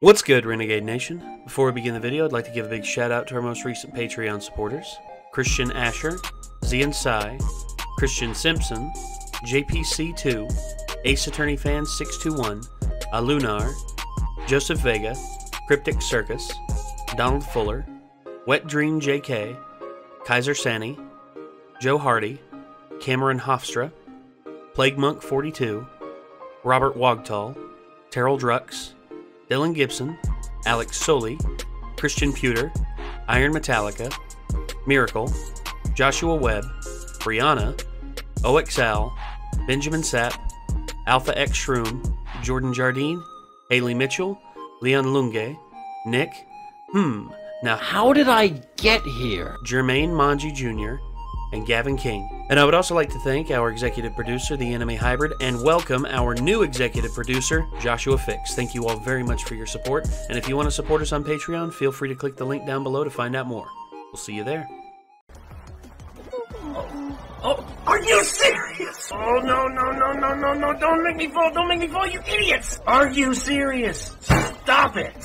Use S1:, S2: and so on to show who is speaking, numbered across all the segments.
S1: What's good, Renegade Nation? Before we begin the video, I'd like to give a big shout out to our most recent Patreon supporters: Christian Asher, Zian Sai, Christian Simpson, JPC2, Ace Attorney Fan 621, Alunar, Joseph Vega, Cryptic Circus, Donald Fuller, Wet Dream JK, Kaiser Sani, Joe Hardy, Cameron Hofstra, Plague Monk 42, Robert Wagtall, Terrell Drux, Dylan Gibson, Alex Soli, Christian Pewter, Iron Metallica, Miracle, Joshua Webb, Brianna, OXL, Benjamin Sapp, Alpha X Shroom, Jordan Jardine, Haley Mitchell, Leon Lunge, Nick, now how did I get here? Jermaine Manji Jr., and Gavin King. And I would also like to thank our executive producer, The Enemy Hybrid, and welcome our new executive producer, Joshua Fix. Thank you all very much for your support, and if you want to support us on Patreon, feel free to click the link down below to find out more. We'll see you there.
S2: Oh, are you serious? Oh, no, don't make me fall, you idiots! Are you serious? Stop it!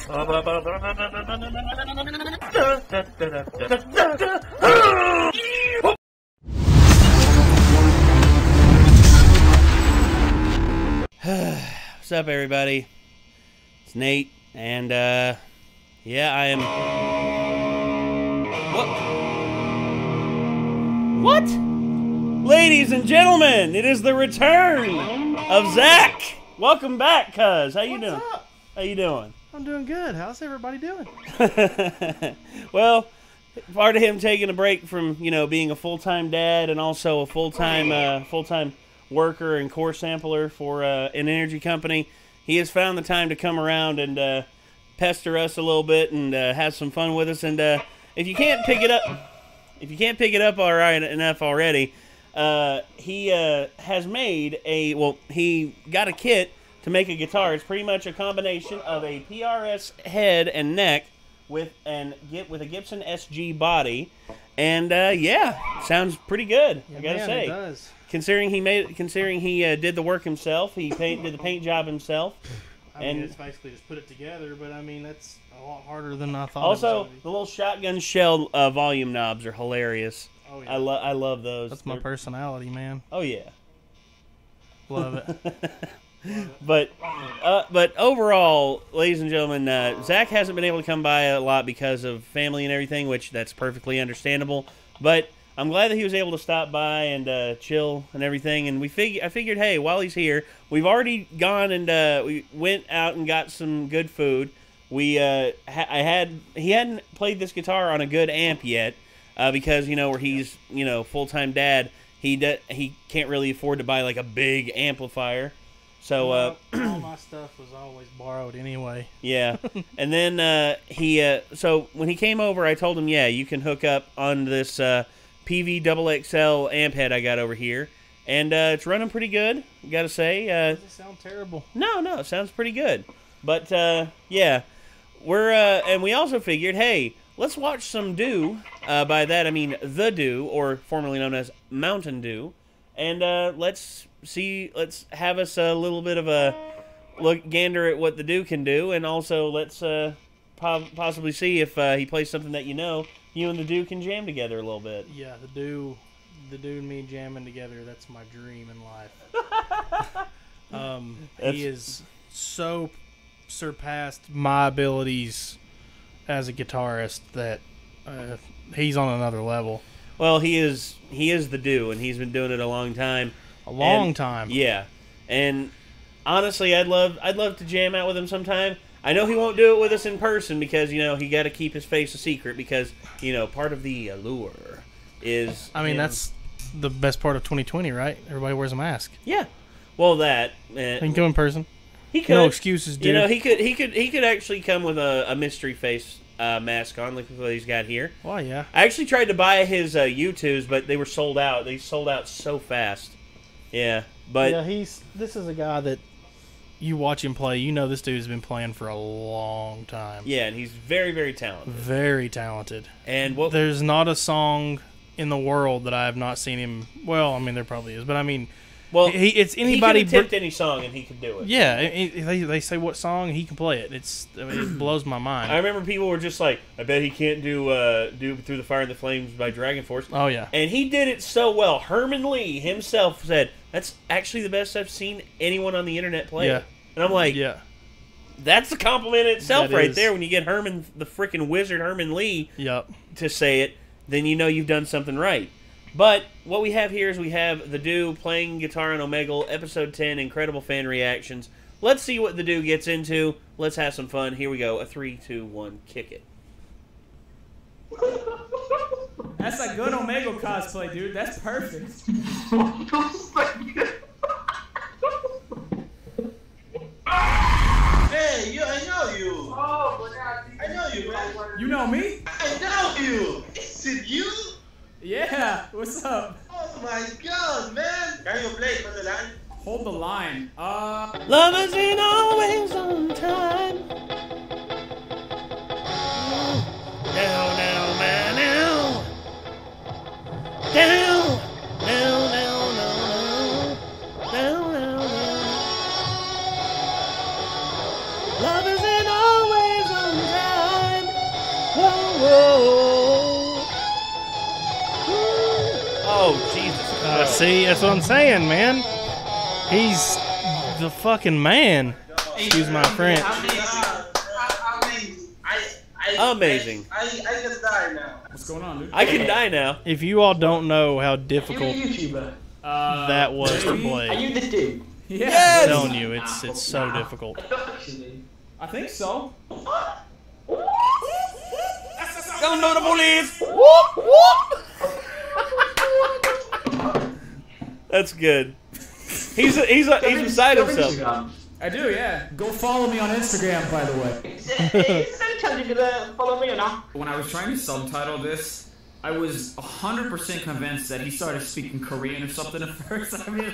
S1: What's up, everybody? It's Nate, and, yeah, I am... What? Ladies and gentlemen, it is the return of Zach! Welcome back, cuz. How you doing?
S3: What's up?
S1: How you doing?
S3: I'm doing good. How's everybody doing?
S1: Well, part of him taking a break from, you know, being a full-time dad and also a full-time worker and core sampler for an energy company, he has found the time to come around and pester us a little bit and have some fun with us. And if you can't pick it up all right enough already, he has made he got a kit to make a guitar. It's pretty much a combination of a PRS head and neck with a Gibson SG body, and yeah, sounds pretty good.
S3: Yeah,
S1: I gotta say,
S3: it does.
S1: Considering he did the work himself, did the paint job himself.
S3: I mean, it's basically just put it together, but I mean that's a lot harder than I thought.
S1: Also, the little shotgun shell volume knobs are hilarious.
S3: Oh, yeah.
S1: I love those.
S3: That's my personality, man.
S1: Oh yeah.
S3: Love it.
S1: But overall, ladies and gentlemen, Zach hasn't been able to come by a lot because of family and everything, which that's perfectly understandable. But I'm glad that he was able to stop by and chill and everything. And I figured, hey, while he's here, we've already gone and we went out and got some good food. He hadn't played this guitar on a good amp yet because where he's full-time dad, he can't really afford to buy like a big amplifier. So
S3: all my stuff was always borrowed anyway.
S1: Yeah, and then so when he came over, I told him, yeah, you can hook up on this PV XXL amp head I got over here, and it's running pretty good. Gotta say.
S3: Does it sound terrible?
S1: No, it sounds pretty good. But yeah, we're and we also figured, hey, let's watch some Dew. By that I mean The Dew, or formerly known as Mountain Dew, and let's have us a little bit of a gander at what the Dew can do, and also let's possibly see if he plays something that you and the Dew can jam together a little bit.
S3: Yeah, the Dew and me jamming together, that's my dream in life. He is so surpassed my abilities as a guitarist that he's on another level.
S1: Well, he is the Dew, and he's been doing it a long time.
S3: A long time.
S1: Yeah. And honestly, I'd love to jam out with him sometime. I know he won't do it with us in person because, he got to keep his face a secret because, part of the allure is...
S3: I mean, that's the best part of 2020, right? Everybody wears a mask.
S1: Yeah. Well, that...
S3: He can come in person.
S1: He could.
S3: No excuses, dude.
S1: He could actually come with a mystery face mask on, like what he's got here.
S3: Well, yeah.
S1: I actually tried to buy his U2s, but they were sold out. They sold out so fast. Yeah, but...
S3: Yeah, this is a guy that you watch him play, this dude's been playing for a long time.
S1: Yeah, and he's very, very talented.
S3: Very talented.
S1: And
S3: there's not a song in the world that I have not seen him... Well, I mean, there probably is, but I mean,
S1: Well,
S3: it's anybody.
S1: He can attempt any song and he can do it.
S3: Yeah, they say what song he can play it. It blows my mind.
S1: I remember people were just like, I bet he can't do Through the Fire and the Flames by Dragon Force.
S3: Oh yeah,
S1: and he did it so well. Herman Lee himself said that's actually the best I've seen anyone on the internet play.
S3: Yeah,
S1: and I'm like,
S3: yeah.
S1: That's a compliment in itself
S3: That
S1: right
S3: is.
S1: there. When you get Herman, the freaking wizard Herman Lee,
S3: Yep.
S1: to say it, then you know you've done something right. But what we have here is we have the dude playing guitar on Omegle, episode 10, incredible fan reactions. Let's see what the dude gets into. Let's have some fun. Here we go. A 3, 2, 1, kick it.
S4: That's a good Omegle cosplay, dude. That's perfect.
S5: Hey, I know you.
S2: Oh,
S5: I know you, man.
S4: You know me?
S5: I know you. Is it you?
S4: Yeah. What's up?
S5: Oh my God, man. Can you play for the line?
S4: Hold the line.
S1: Lovers ain't always on time. Down, down, man, down. Down, down, down, down, down, down, down. Lovers ain't always on time. Whoa, whoa. Oh, Jesus Christ.
S3: See, that's what I'm saying, man. He's the fucking man. Excuse my French.
S1: Amazing.
S5: I can die now.
S4: What's going on, dude?
S1: I can die now.
S3: If you all don't know how difficult
S2: YouTuber.
S3: that was to
S2: Are
S3: play,
S2: you the dude?
S4: Yeah.
S3: I'm telling you, it's so difficult.
S4: I think so.
S1: Don't know the police. Whoop, whoop. That's good. He's beside himself.
S4: I do, yeah. Go follow me on Instagram, by the way.
S2: Follow me or not?
S6: When I was trying to subtitle this, I was 100% convinced that he started speaking Korean or something at first. I mean,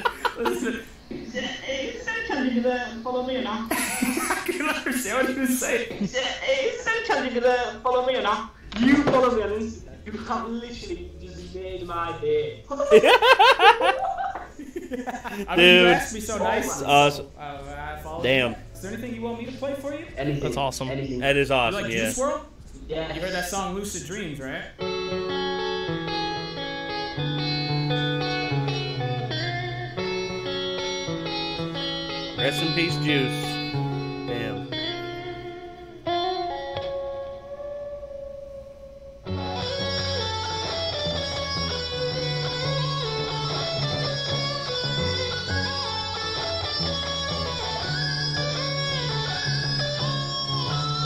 S2: Follow me or not?
S6: I couldn't understand what he was saying.
S2: Follow me or not? You follow me on Instagram. You can't literally just made my day.
S4: I mean, you asked me so nice.
S1: That's awesome.
S4: I followed
S1: Damn.
S4: you. Is there anything you want me to play for you?
S2: Anything.
S3: That's awesome.
S2: Anything.
S1: That is
S4: You
S1: awesome,
S4: like
S1: yeah.
S4: Juice WRLD?
S2: Yeah.
S4: You heard that song Lucid Dreams, right?
S1: Rest in peace, Juice. Damn.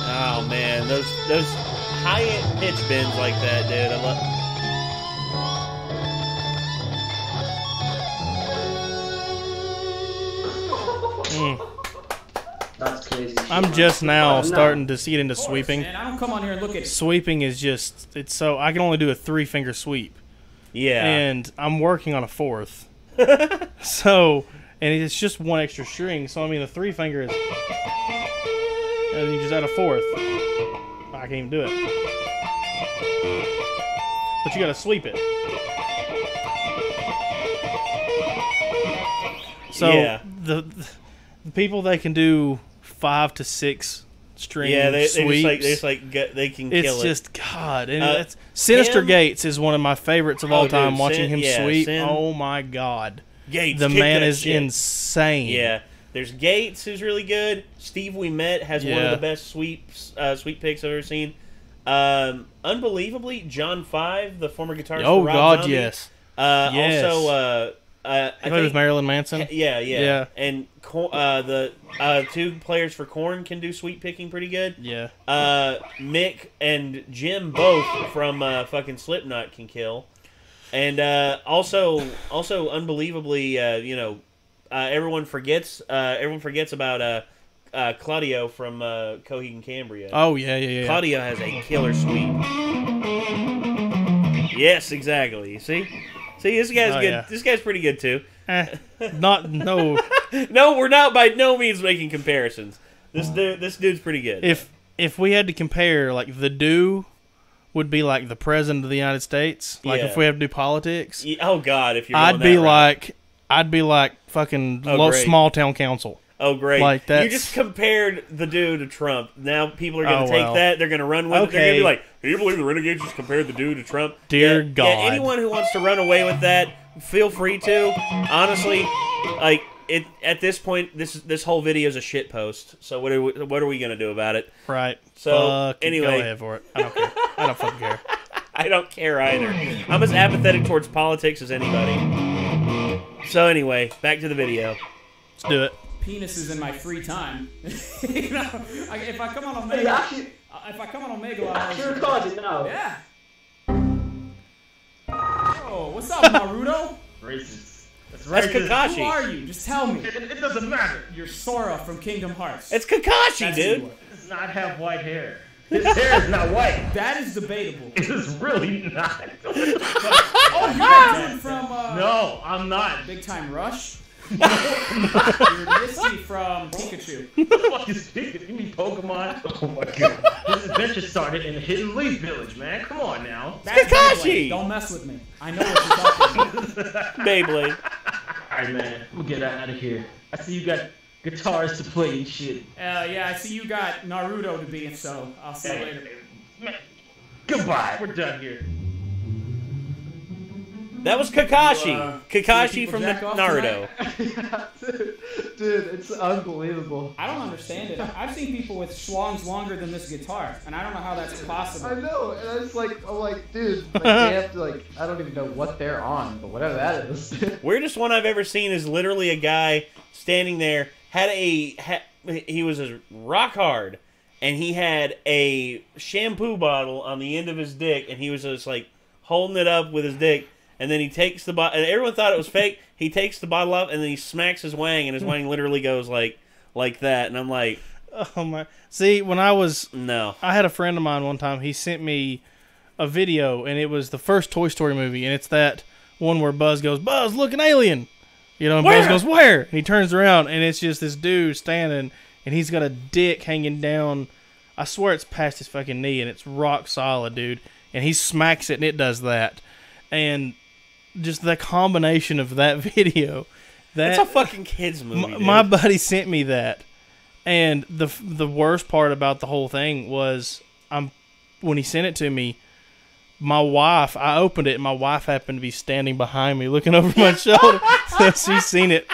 S1: Oh man, those high pitch bends like that, dude. I love.
S2: That's crazy.
S3: I'm just now starting to see it into sweeping.
S4: Man, I don't come on here and look at
S3: Sweeping is just, it's so, I can only do a 3-finger sweep.
S1: Yeah.
S3: And I'm working on a 4th. So, and it's just one extra string. So, I mean, the 3-finger is, and then you just add a 4th. I can't even do it. But you gotta sweep it. So,
S1: Yeah.
S3: the people that can do 5 to 6 string
S1: Yeah, they
S3: sweeps,
S1: they can
S3: it's
S1: kill it.
S3: just God. And that's, Sinister
S1: him-
S3: Gates is one of my favorites of all
S1: Oh,
S3: time.
S1: dude,
S3: Watching him sweep,
S1: Sin-
S3: oh my God,
S1: Gates,
S3: the
S1: kick
S3: man
S1: that
S3: is
S1: shit.
S3: insane.
S1: Yeah, there's Gates who's really good. Steve We Met has one of
S3: Yeah.
S1: the best sweep picks I've ever seen. Unbelievably, John Five, the former guitarist.
S3: Oh
S1: for Rob
S3: God,
S1: Zombie.
S3: yes.
S1: Also, I
S3: I played with Marilyn Manson.
S1: Yeah.
S3: Yeah.
S1: And the 2 players for Korn can do sweep picking pretty good.
S3: Yeah.
S1: Mick and Jim both from fucking Slipknot can kill. And also unbelievably, everyone forgets about Claudio from Kohai and Cambria.
S3: Oh yeah.
S1: Claudio has a killer sweep. Yes, exactly. You see, this guy's good.
S3: Yeah.
S1: This guy's pretty good too.
S3: No.
S1: No, we're not by no means making comparisons. This dude's pretty good.
S3: If we had to compare, like the do would be like the president of the United States. Like
S1: Yeah.
S3: if we have to do politics,
S1: Oh God, if you're
S3: I'd
S1: going
S3: be
S1: that route.
S3: like I'd be like fucking
S1: great.
S3: small town council.
S1: Oh, great.
S3: Like, that's...
S1: You just compared the dude to Trump. Now people are going to
S3: Oh,
S1: take
S3: well.
S1: that. They're going to run with it. They're going to be like, can you believe the Renegades just compared the dude to Trump?
S3: Dear God.
S1: Yeah, anyone who wants to run away with that, feel free to. Honestly, like, at this point, this whole video is a shit post. So what are we going to do about it?
S3: Right.
S1: So, anyway.
S3: Go ahead for it. I don't care. I don't fucking care.
S1: I don't care either. I'm as apathetic towards politics as anybody. So anyway, back to the video.
S3: Let's do it.
S4: Penises in my free time. You know, if I come on Omegle,
S5: I sure called it now.
S4: yeah. Oh, what's up, Naruto?
S2: Racist. That's
S1: That's
S2: racist.
S1: Kakashi.
S4: Who are you? Just tell me.
S2: It doesn't matter.
S4: You're Sora from Kingdom Hearts.
S1: It's Kakashi,
S4: That's who you
S1: dude.
S4: are.
S2: He does not have white hair. His hair is not white.
S4: That is debatable.
S2: It is really not.
S4: Oh, you're that dude from
S2: No, I'm not.
S4: Big Time Rush? You're Misty from Pikachu.
S2: What the fuck is Pikachu? You mean Pokemon? Oh my god. This adventure started in the Hidden Leaf Village, man. Come on now.
S4: That's
S1: Kakashi!
S4: Beyblade. Don't mess with me. I know what you're talking about.
S1: Beyblade.
S2: Alright, man. We'll get out of here. I see you got guitars to play and shit.
S4: Yeah, I see you got Naruto to be, so I'll see you later.
S2: Man, goodbye. We're done here.
S1: That was Kakashi.
S4: see
S1: Kakashi
S4: people
S1: from the
S4: jack off
S1: Naruto.
S7: Dude, it's unbelievable.
S4: I don't understand it. I've seen people with schlongs longer than this guitar, and I don't know how that's possible.
S7: I know, and it's like, I'm like, dude, like, they have to, like, I don't even know what they're on, but whatever that is.
S1: Weirdest one I've ever seen is literally a guy standing there, he was a rock hard, and he had a shampoo bottle on the end of his dick, and he was just like holding it up with his dick, and then he takes the bottle, and everyone thought it was fake. He takes the bottle up, and then he smacks his wang, and his wang literally goes like that, and I'm like,
S3: Oh my! See, when I had a friend of mine one time. He sent me a video, and it was the first Toy Story movie, and it's that one where Buzz goes, "Buzz, look, an alien!" You know, and
S1: Where?
S3: Buzz goes, "Where?" And he turns around, and it's just this dude standing, and he's got a dick hanging down. I swear it's past his fucking knee, and it's rock solid, dude. And he smacks it, and it does that. And just the combination of that video.
S1: that's a fucking kids movie. Dude.
S3: My buddy sent me that. And the worst part about the whole thing was, when he sent it to me, my wife, I opened it, and my wife happened to be standing behind me looking over my shoulder. So she's seen it,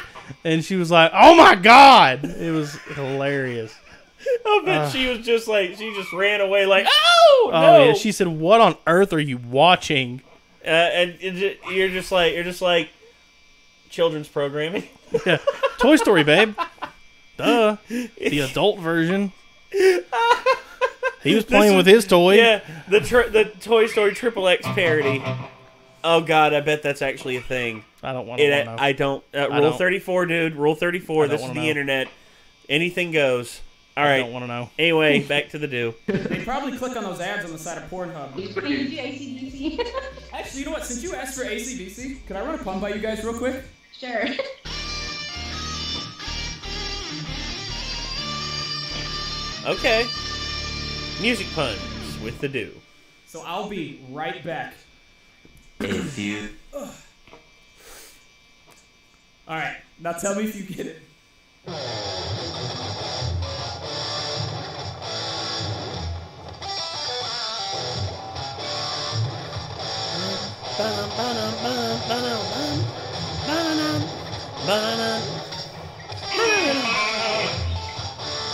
S3: and she was like, "Oh my God!" It was hilarious.
S1: I bet she was just like, she just ran away like, "Oh, no!"
S3: Oh yeah, she said, "What on earth are you watching?"
S1: And you're just like children's programming.
S3: Yeah, Toy Story, babe. Duh, the adult version. He was playing with his toy.
S1: Yeah, the Toy Story XXX parody. Oh God, I bet that's actually a thing.
S3: I don't want to know.
S1: I don't. Rule 34, dude. Rule 34. This is the internet. Anything goes. All right.
S3: I don't want to know.
S1: Anyway, back to the do.
S4: They probably click on those ads on the side of Pornhub.
S8: AC/DC.
S4: Actually, you know what? Since you asked for AC/DC, can I run a pun by you guys real quick?
S8: Sure.
S1: Okay. Music puns with the do.
S4: So I'll be right back.
S9: If you.
S4: Alright, now tell me if you get it.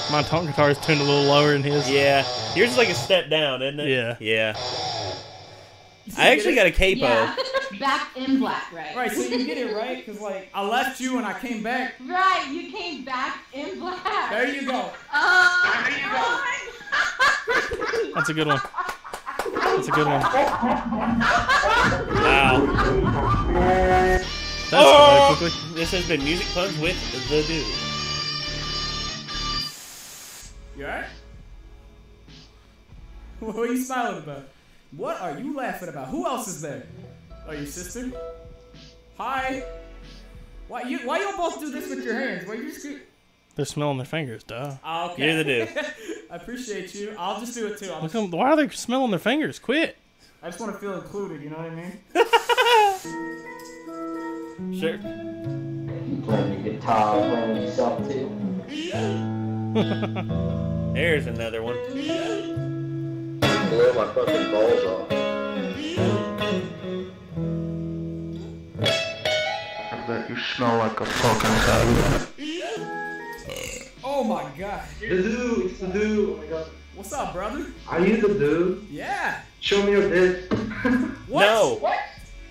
S3: My tone guitar is tuned a little lower than his.
S1: Yeah. Yours is like a step down, isn't it?
S3: Yeah.
S1: Yeah. I actually got a capo.
S8: Yeah. Back in black, right?
S4: Right, so you get it right, because, like, I left you and I came back.
S8: Right, you came back in black.
S4: There you go.
S8: Oh,
S4: There you go.
S8: God.
S3: That's a good one. That's a good one.
S1: Wow.
S3: That's really quickly.
S1: This has been Music Puns with the do.
S4: You alright? What are you smiling about? What are you laughing about? Who else is there? Oh, your sister? Hi. Why y'all both do this with your hands? Why you just
S3: They're smelling their fingers, duh.
S4: Oh, okay.
S1: You're the do.
S4: I appreciate you. I'll just do it too.
S3: Why are they smelling their fingers? Quit.
S4: I just want to feel included, you know what I mean?
S1: Sure.
S9: playing the guitar, playing yourself too.
S1: There's another one.
S10: Blow my fucking balls off. I bet you smell like a fucking faggot.
S4: Oh my god.
S10: The dude, it's the dude. Oh my god.
S4: What's up, brother?
S10: Are you the dude?
S4: Yeah.
S10: Show me your dick.
S4: What?
S1: No.
S4: What?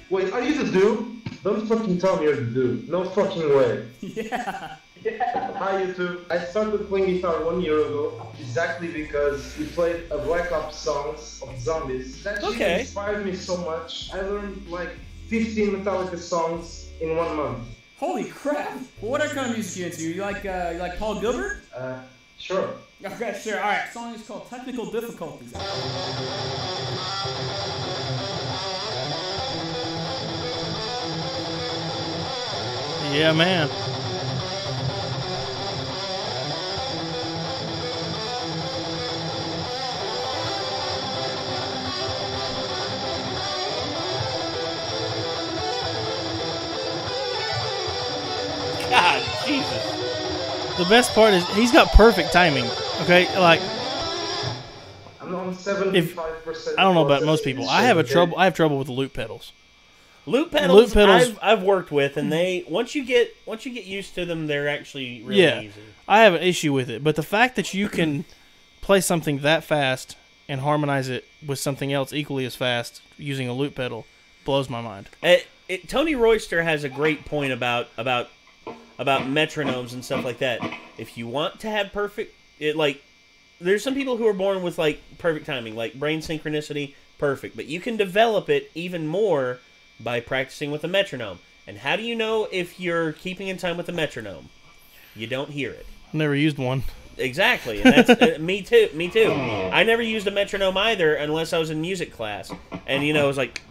S10: Wait, are you the dude? Don't fucking tell me you're the dude. No fucking way.
S4: Yeah.
S10: Hi YouTube. I started playing guitar 1 year ago exactly because you played a Black Ops songs of zombies. That shit inspired me so much. I learned like 15 Metallica songs in 1 month.
S4: Holy crap. Well, what kind of music you into? You like Paul Gilbert?
S10: Sure.
S4: Okay, sure. Alright, song is called Technical Difficulties.
S3: Yeah, man.
S1: God, Jesus.
S3: The best part is he's got perfect timing. Okay, like
S10: I'm on 75%.
S3: I don't know about most people. I have trouble with the loop pedals.
S1: Loop pedals, I've worked with, and they once you get used to them, they're actually really easy.
S3: I have an issue with it, but the fact that you can play something that fast and harmonize it with something else equally as fast using a loop pedal blows my mind.
S1: Tony Royster has a great point about metronomes and stuff like that. If you want to have there's some people who are born with like perfect timing, like brain synchronicity, perfect, but you can develop it even more by practicing with a metronome. And how do you know if you're keeping in time with a metronome? You don't hear it.
S3: I've never used one.
S1: Exactly, and that's me too. Me too. I never used a metronome either unless I was in music class, and it was like.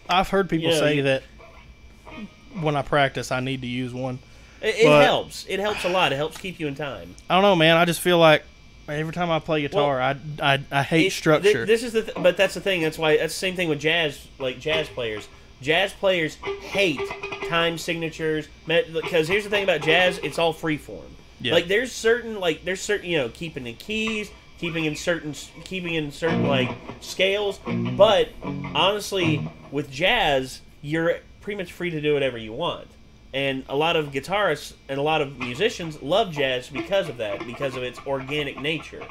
S3: I've heard people say that when I practice, I need to use one.
S1: It helps. It helps a lot. It helps keep you in time.
S3: I don't know, man. I just feel like every time I play guitar, I hate structure.
S1: This is but that's the thing. That's the same thing with jazz, like jazz players. Jazz players hate time signatures because here's the thing about jazz: it's all freeform. Yeah. Like there's certain keeping the keys, keeping in certain like scales. But honestly, with jazz, you're pretty much free to do whatever you want. And a lot of guitarists and a lot of musicians love jazz because of that, because of its organic nature.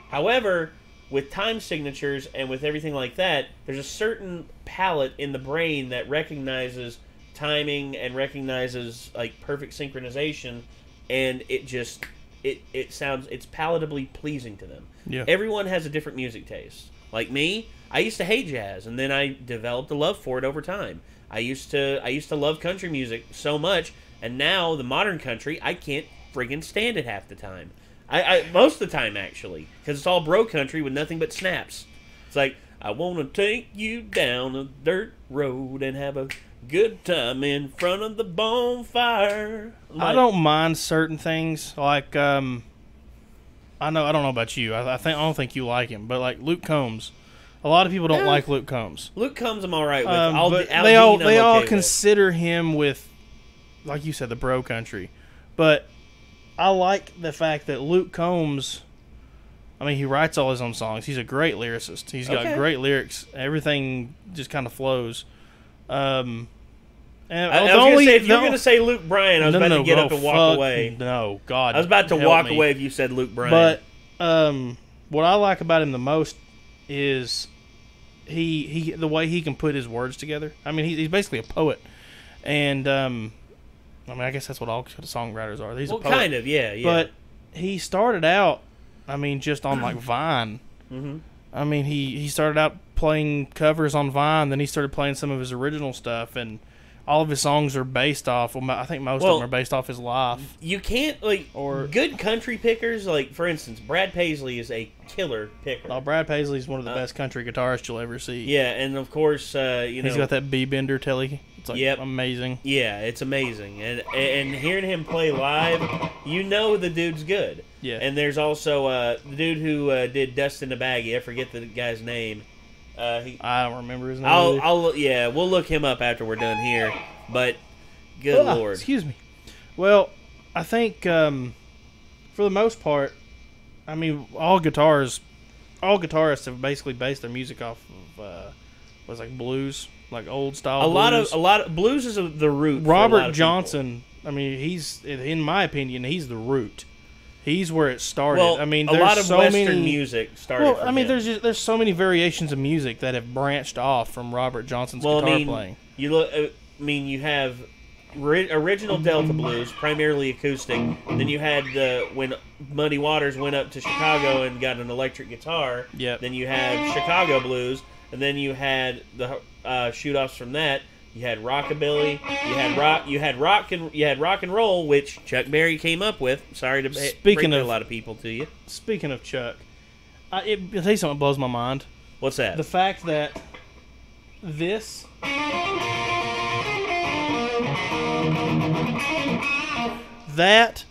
S1: However, with time signatures and with everything like that, there's a certain palette in the brain that recognizes timing and recognizes like perfect synchronization, and it's palatably pleasing to them. Yeah. Everyone has a different music taste. Like me, I used to hate jazz, and then I developed a love for it over time. I used to love country music so much, and now the modern country, I can't friggin' stand it half the time. I most of the time, actually, because it's all bro country with nothing but snaps. It's like, I want to take you down a dirt road and have a good time in front of the bonfire.
S3: I don't mind certain things, like, I don't know about you. I don't think you like him, but like Luke Combs. A lot of people don't like Luke Combs.
S1: Luke Combs I'm all right with.
S3: They all consider him with, like you said, the bro country. But I like the fact that Luke Combs, I mean, he writes all his own songs. He's a great lyricist. He's got great lyrics. Everything just kind of flows. And
S1: I was going to say, if you were going to say Luke Bryan, I was about to get up and walk away.
S3: No, God.
S1: I was about to walk away if you said Luke Bryan.
S3: But what I like about him the most is the way he can put his words together. I mean, he's basically a poet, and I mean, I guess that's what all songwriters are. He's a poet.
S1: Kind of, yeah.
S3: But he started out, I mean, just on like Vine.
S1: Mm-hmm.
S3: I mean, he started out playing covers on Vine, then he started playing some of his original stuff, and all of his songs are based off. Well, I think most of them are based off his life.
S1: You can't good country pickers. Like for instance, Brad Paisley is a killer picker.
S3: Oh, Brad Paisley is one of the best country guitarists you'll ever see.
S1: Yeah, and of course,
S3: he's got that B-bender telly. It's like amazing.
S1: Yeah, it's amazing, and hearing him play live, you know the dude's good.
S3: Yeah,
S1: and there's also the dude who did Dust in the Baggie. I forget the guy's name.
S3: I don't remember his name.
S1: Yeah, we'll look him up after we're done here. But good lord,
S3: excuse me. Well, I think for the most part, I mean, all guitarists have basically based their music off of was like blues, like old style.
S1: A lot of blues is the root.
S3: Robert Johnson. I mean, he's, in my opinion, he's the root. He's where it started.
S1: Well,
S3: I mean,
S1: a
S3: there's
S1: lot of
S3: so
S1: Western
S3: many
S1: music started.
S3: Well,
S1: from
S3: I mean,
S1: him.
S3: there's so many variations of music that have branched off from Robert Johnson's guitar playing.
S1: You look. I mean, you have original Delta blues, primarily acoustic. Then you had when Muddy Waters went up to Chicago and got an electric guitar.
S3: Yep.
S1: Then you had Chicago blues, and then you had the shoot-offs from that. You had rockabilly, you had rock and roll, which Chuck Berry came up with. Sorry to bring a lot of people to you.
S3: Speaking of Chuck, I'll tell you something that blows my mind.
S1: What's that?
S3: The fact that this that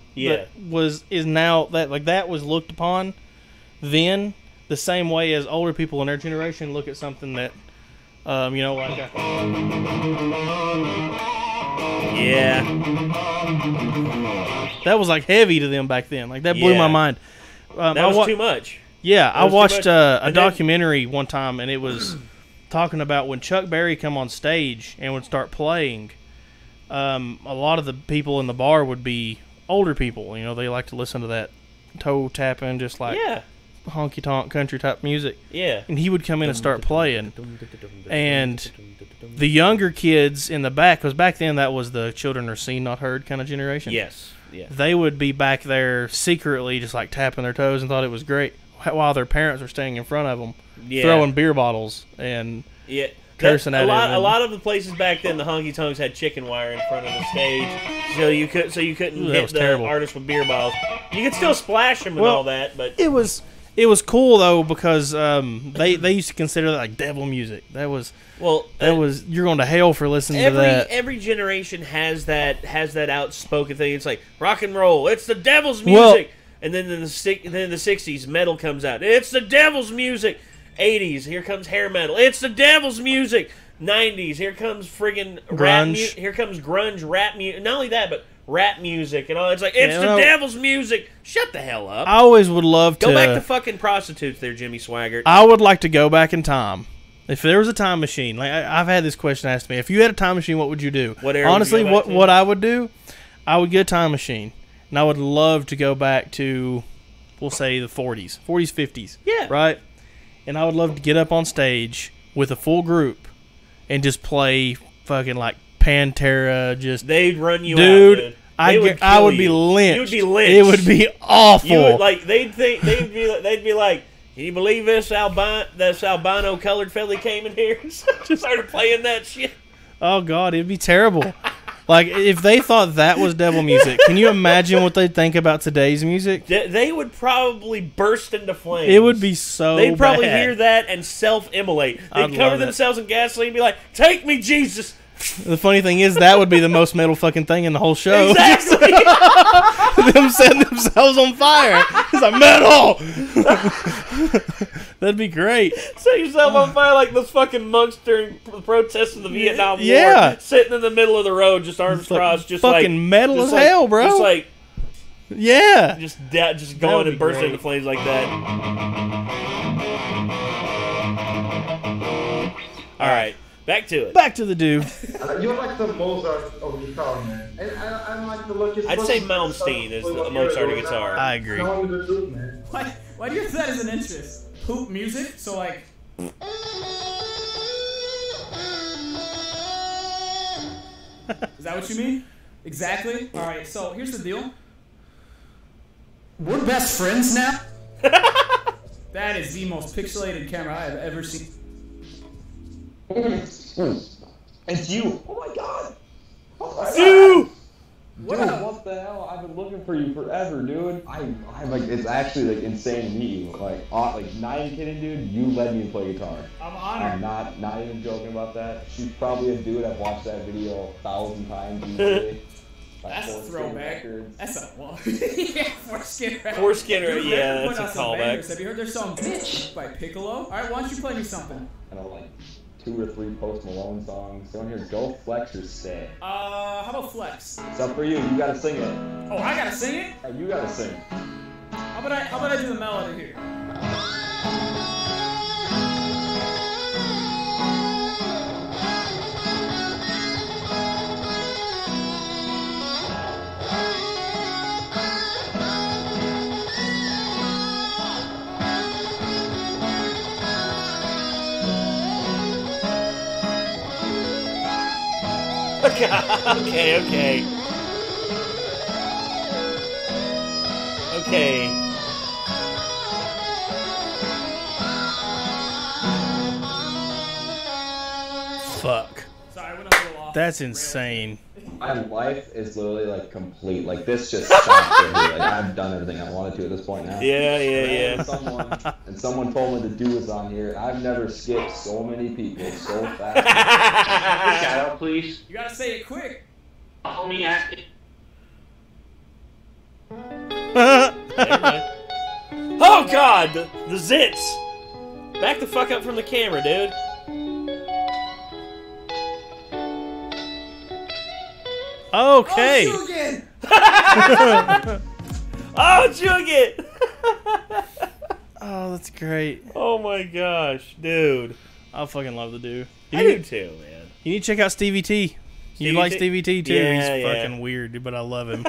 S3: was looked upon then the same way as older people in their generation look at something that. Yeah. That was like heavy to them back then. Like that blew my mind.
S1: That was too much.
S3: Yeah, I watched a documentary one time, and it was talking about when Chuck Berry come on stage and would start playing. A lot of the people in the bar would be older people. You know, they like to listen to that toe tapping, just like honky tonk country type music.
S1: Yeah.
S3: And he would come in and start playing. And the younger kids in the back, because back then that was the children are seen, not heard kind of generation.
S1: Yes. Yeah.
S3: They would be back there secretly just like tapping their toes and thought it was great while their parents were standing in front of them throwing beer bottles and cursing at them.
S1: A lot of the places back then, the honky tonks had chicken wire in front of the stage, so you couldn't hit the artist with beer bottles. You could still splash them and all that, but
S3: it was cool though because they used to consider that like devil music. That was you're going to hell for listening to that.
S1: Every generation has that outspoken thing. It's like rock and roll. It's the devil's music. And then in the 60s, metal comes out. It's the devil's music. 80s, here comes hair metal. It's the devil's music. 90s, here comes friggin'
S3: grunge.
S1: Here comes grunge, rap music. Not only that, but rap music and all. It's like, it's the devil's music. Shut the hell up.
S3: I always would love to...
S1: Go back to fucking prostitutes there, Jimmy Swaggart.
S3: I would like to go back in time. If there was a time machine, like I've had this question asked to me, if you had a time machine, what would you do? Honestly, what I would do, I would get a time machine. And I would love to go back to, we'll say, the 40s, 50s.
S1: Yeah.
S3: Right? And I would love to get up on stage with a full group and just play fucking like Pantera.
S1: They'd run you out, dude.
S3: I would be lynched.
S1: You would be lynched.
S3: It would be awful.
S1: You would, like they'd be like, can you believe this albino colored fella came in here and just started playing that shit?
S3: Oh God, it'd be terrible. Like, if they thought that was devil music, can you imagine what they'd think about today's music?
S1: They would probably burst into flames.
S3: It would be so
S1: They'd probably hear that and self-immolate. They'd cover themselves in gasoline and be like, take me, Jesus!
S3: The funny thing is, that would be the most metal fucking thing in the whole show.
S1: Exactly!
S3: Them setting themselves on fire. It's like, metal! That'd be great.
S1: Set yourself on fire like those fucking monks during the protests of the Vietnam War. Sitting in the middle of the road, just arms crossed, just
S3: fucking
S1: like...
S3: metal as hell, bro.
S1: Just like...
S3: Yeah.
S1: Just going and bursting into flames like that. Alright. Back to it.
S3: Back to the dude.
S10: You're like the Mozart of guitar, man. And I'm like the luckiest.
S1: I'd say Malmsteen is the Mozart of guitar.
S3: I agree.
S4: Why do you have that as an interest? Poop music? So like... Is that what you mean? Exactly. Alright, so here's the deal. We're best friends now? That is the most pixelated camera I have ever seen.
S11: It's you! Oh my god!
S1: You!
S11: Dude, what the hell? I've been looking for you forever, dude. I'm like, it's actually like insane to meet you. Like not even kidding, dude. You led me to play guitar.
S4: I'm honored.
S11: I'm not even joking about that. She's probably a dude. I've watched that video 1,000 times easily.
S4: That's a throwback. That's a well, yeah, Foreskin.
S1: Foreskin, yeah, that's a callback.
S4: Have you heard their song "Bitch" by Piccolo? All right, why don't you play me something?
S11: I know, like 2 or 3 Post Malone songs. Go in here, go flex or stay.
S4: How about flex?
S11: It's up for you. You gotta sing it.
S4: Oh, I gotta sing it?
S11: Yeah, you gotta sing.
S4: How about I do the melody here?
S1: Okay.
S3: Fuck.
S4: Sorry, I went a little off.
S3: That's insane.
S11: My life is literally like complete. Like this just stopped. Right here. Like I've done everything I wanted to at this point now.
S1: Yeah.
S11: Someone told me to do this on here. I've never skipped so many people so fast.
S2: Shout out, please.
S4: You gotta say it quick.
S2: Homie asked it.
S1: Oh God, the zits! Back the fuck up from the camera, dude.
S3: Okay.
S4: Oh, again.
S1: Oh, Jugget!
S3: Oh, that's great.
S1: Oh my gosh, dude.
S3: I fucking love the dude.
S1: I do too, man.
S3: You need to check out Stevie T. You like Stevie T too?
S1: Yeah,
S3: He's fucking weird, but I love him.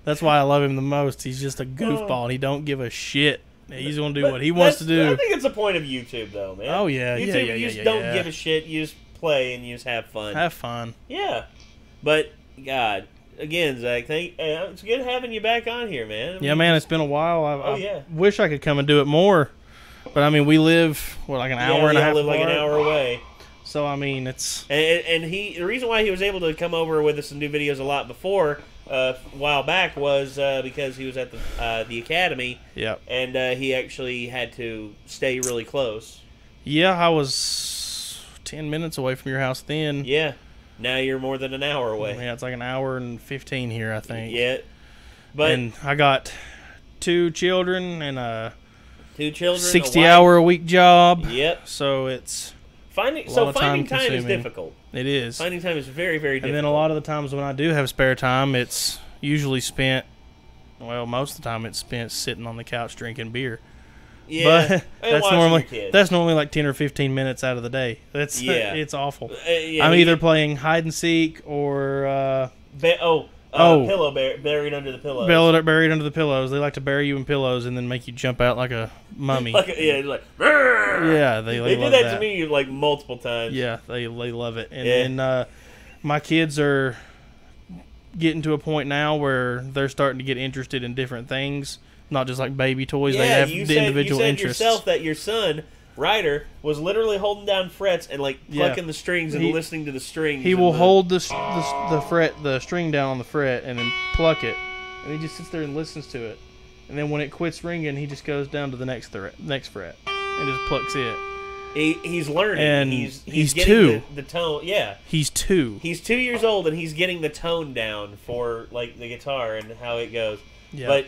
S3: That's why I love him the most. He's just a goofball and he don't give a shit. He's gonna do what he wants to do.
S1: I think it's the point of YouTube though, man.
S3: Oh yeah,
S1: YouTube, you just don't give a shit. You just play and you just have fun.
S3: Have fun.
S1: Yeah. But God, again, Zach, it's good having you back on here, man. I mean,
S3: yeah, man, it's been a while.
S1: I
S3: wish I could come and do it more, but I mean, we live like an hour and a half.
S1: Live like an hour away.
S3: So I mean, it's
S1: and the reason why he was able to come over with us and do videos a lot before a while back was because he was at the academy.
S3: Yep.
S1: And he actually had to stay really close.
S3: Yeah, I was 10 minutes away from your house then.
S1: Yeah. Now you're more than an hour away.
S3: Yeah, it's like an hour and 15 here, I think.
S1: Yeah. But
S3: and I got 2 children and a
S1: 60-hour-a-week
S3: job.
S1: Yep.
S3: So it's
S1: finding time is difficult.
S3: It is.
S1: Finding time is very, very difficult.
S3: And then a lot of the times when I do have spare time, it's usually spent, well, most of the time it's spent sitting on the couch drinking beer.
S1: Yeah,
S3: but that's normally like 10 or 15 minutes out of the day. It's awful. I'm either playing hide and seek or
S1: pillow buried under the pillows.
S3: Buried under the pillows. They like to bury you in pillows and then make you jump out like a mummy.
S1: They
S3: do
S1: love that to me like multiple times.
S3: Yeah, they love it. And then my kids are getting to a point now where they're starting to get interested in different things. Not just like baby toys. They have individual interests.
S1: You said yourself that your son, Ryder, was literally holding down frets and like plucking the strings and listening to the strings.
S3: He will hold the string down on the fret and then pluck it, and he just sits there and listens to it. And then when it quits ringing, he just goes down to the next fret and just plucks it.
S1: He's learning.
S3: And
S1: he's
S3: getting
S1: 2. The tone. Yeah.
S3: He's 2.
S1: He's 2 years old and he's getting the tone down for like the guitar and how it goes.
S3: Yeah.
S1: But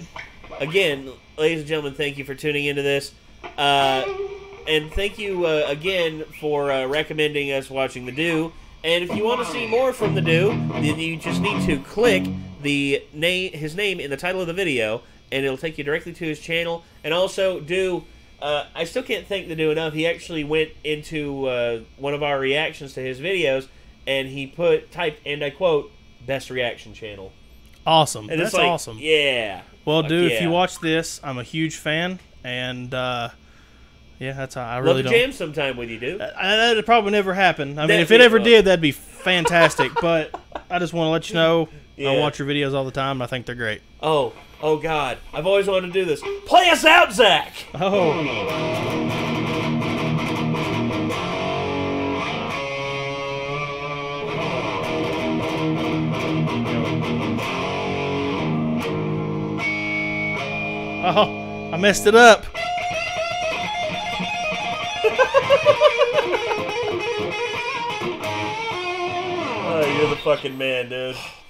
S1: again, ladies and gentlemen, thank you for tuning into this. And thank you again for recommending us watching The Do. And if you want to see more from The Do, then you just need to click his name in the title of the video, and it'll take you directly to his channel. And also, Do, I still can't thank The Do enough. He actually went into one of our reactions to his videos, and he typed, and I quote, "best reaction channel."
S3: Awesome.
S1: And
S3: That's awesome.
S1: Yeah.
S3: Well, dude, if you watch this, I'm a huge fan, and yeah, that's how I really
S1: love to jam sometime with you, dude.
S3: That'd probably never happen. I mean, if it ever did, that'd be fantastic. But I just want to let you know, I watch your videos all the time, and I think they're great.
S1: Oh God, I've always wanted to do this. Play us out, Zach.
S3: Oh, I messed it up.
S1: Oh, you're the fucking man, dude.